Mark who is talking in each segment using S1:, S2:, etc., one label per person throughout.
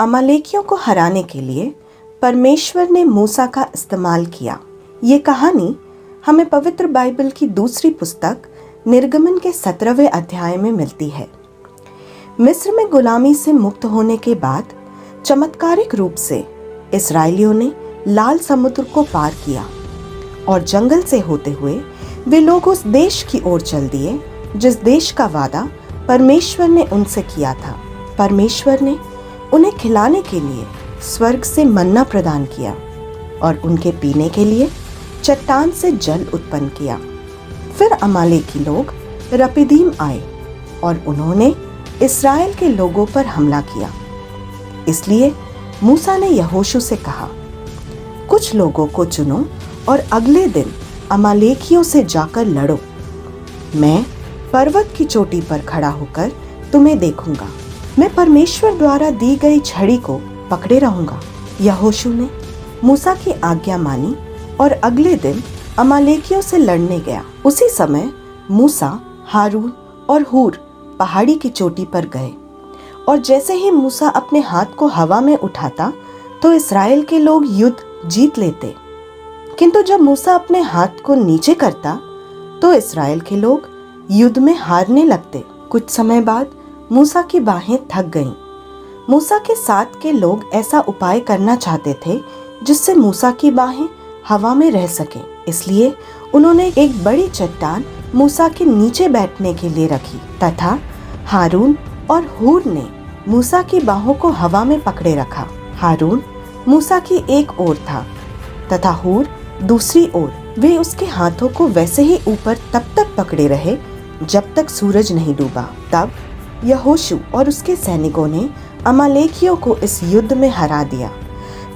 S1: अमालेकियों को हराने के लिए परमेश्वर ने मूसा का इस्तेमाल किया। ये कहानी हमें पवित्र बाइबल की दूसरी पुस्तक निर्गमन के 17वें अध्याय में मिलती है। मिस्र में गुलामी से मुक्त होने के बाद चमत्कारिक रूप से इस्राएलियों ने लाल समुद्र को पार किया और जंगल से होते हुए वे लोग उस देश की ओर चल दिए जिस देश का वादा परमेश्वर ने उनसे किया था। परमेश्वर ने उन्हें खिलाने के लिए स्वर्ग से मन्ना प्रदान किया और उनके पीने के लिए चट्टान से जल उत्पन्न किया। फिर अमालेकी लोग रपीदीम आए और उन्होंने इस्राएल के लोगों पर हमला किया। इसलिए मूसा ने यहोशू से कहा, कुछ लोगों को चुनो और अगले दिन अमालेकियों से जाकर लड़ो। मैं पर्वत की चोटी पर खड़ा होकर तुम्हें देखूंगा। मैं परमेश्वर द्वारा दी गई छड़ी को पकड़े रहूंगा। यहोशू ने मूसा की आज्ञा मानी और अगले दिन अमालेकियों से लड़ने गया। उसी समय मूसा, हारून और हूर पहाड़ी की चोटी पर गए और जैसे ही मूसा अपने हाथ को हवा में उठाता तो इस्राएल के लोग युद्ध जीत लेते, किंतु जब मूसा अपने हाथ को नीचे करता तो इस्राएल के लोग युद्ध में हारने लगते। कुछ समय बाद मूसा की बाहें थक गईं। मूसा के साथ के लोग ऐसा उपाय करना चाहते थे जिससे मूसा की बाहें हवा में रह सकें। इसलिए उन्होंने एक बड़ी चट्टान मूसा के नीचे बैठने के लिए रखी तथा हारून और हूर ने मूसा की बाहों को हवा में पकड़े रखा। हारून मूसा की एक ओर था तथा हूर दूसरी ओर। वे उसके हाथों को वैसे ही ऊपर तब तक पकड़े रहे जब तक सूरज नहीं डूबा। तब यहोशू और उसके सैनिकों ने अमालेकियों को इस युद्ध में हरा दिया।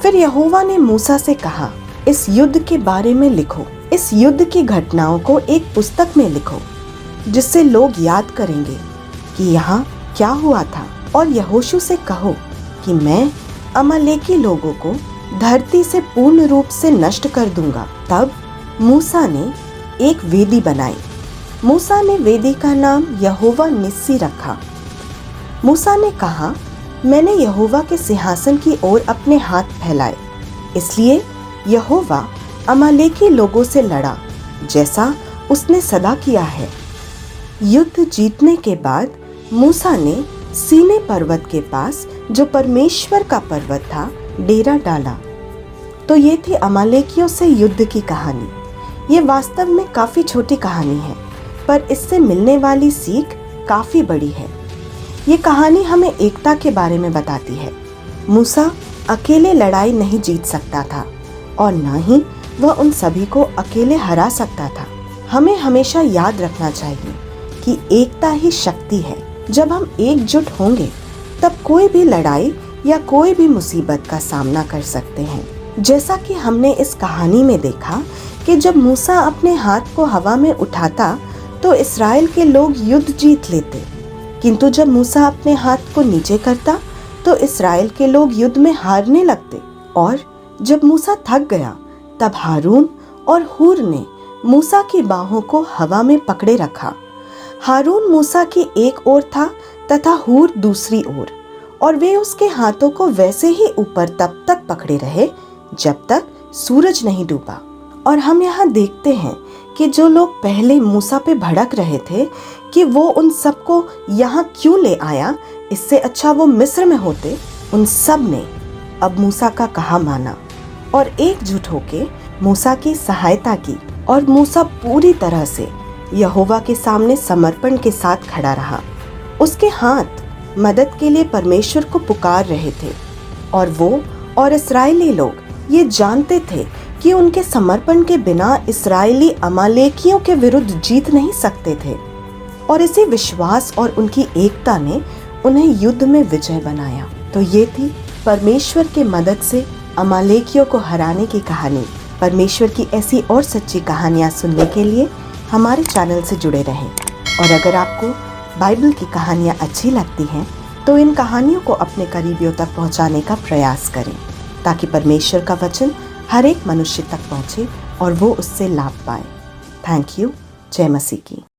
S1: फिर यहोवा ने मूसा से कहा, इस युद्ध के बारे में लिखो। इस युद्ध की घटनाओं को एक पुस्तक में लिखो जिससे लोग याद करेंगे कि यहाँ क्या हुआ था। और यहोशू से कहो कि मैं अमालेकी लोगों को धरती से पूर्ण रूप से नष्ट कर दूंगा। तब मूसा ने एक वेदी बनाई। मूसा ने वेदी का नाम यहोवा निस्सी रखा। मूसा ने कहा, मैंने यहोवा के सिंहासन की ओर अपने हाथ फैलाए। इसलिए यहोवा अमालेकी लोगों से लड़ा जैसा उसने सदा किया है। युद्ध जीतने के बाद मूसा ने सीने पर्वत के पास, जो परमेश्वर का पर्वत था, डेरा डाला। तो ये थी अमालेकियों से युद्ध की कहानी। ये वास्तव में काफी छोटी कहानी है, पर इससे मिलने वाली सीख काफी बड़ी है। ये कहानी हमें एकता के बारे में बताती है। मूसा अकेले लड़ाई नहीं जीत सकता था और न ही वह उन सभी को अकेले हरा सकता था। हमें हमेशा याद रखना चाहिए कि एकता ही शक्ति है। जब हम एकजुट होंगे तब कोई भी लड़ाई या कोई भी मुसीबत का सामना कर सकते हैं। जैसा कि हमने इस कहानी में देखा कि जब मूसा अपने हाथ को हवा में उठाता तो इस्राएल के लोग युद्ध जीत लेते, किंतु जब मूसा अपने हाथ को नीचे करता तो इस्राएल के लोग युद्ध में हारने लगते। और जब मूसा थक गया तब हारून और हूर ने मूसा की बाहों को हवा में पकड़े रखा। हारून मूसा की एक ओर था तथा हूर दूसरी ओर, और वे उसके हाथों को वैसे ही ऊपर तब तक पकड़े रहे जब तक सूरज नहीं डूबा। और हम यहाँ देखते हैं कि जो लोग पहले मूसा पे भड़क रहे थे कि वो उन सबको यहाँ क्यों ले आया, इससे अच्छा वो मिस्र में होते, उन सब ने अब मूसा का कहा माना और एकजुट होके मूसा की सहायता की। और मूसा पूरी तरह से यहोवा के सामने समर्पण के साथ खड़ा रहा। उसके हाथ मदद के लिए परमेश्वर को पुकार रहे थे और वो और इस्राएली लोग ये जानते थे कि उनके समर्पण के बिना इस्राएली अमालेकियों के विरुद्ध जीत नहीं सकते थे। और इसी विश्वास और उनकी एकता ने उन्हें युद्ध में विजय बनाया। तो ये थी परमेश्वर के मदद से अमालेकियों को हराने की कहानी। परमेश्वर की ऐसी और सच्ची कहानियाँ सुनने के लिए हमारे चैनल से जुड़े रहें। और अगर आपको बाइबल की कहानियाँ अच्छी लगती हैं तो इन कहानियों को अपने करीबियों तक पहुँचाने का प्रयास करें ताकि परमेश्वर का वचन हर एक मनुष्य तक पहुँचे और वो उससे लाभ पाए। Thank you. जय मसीह की।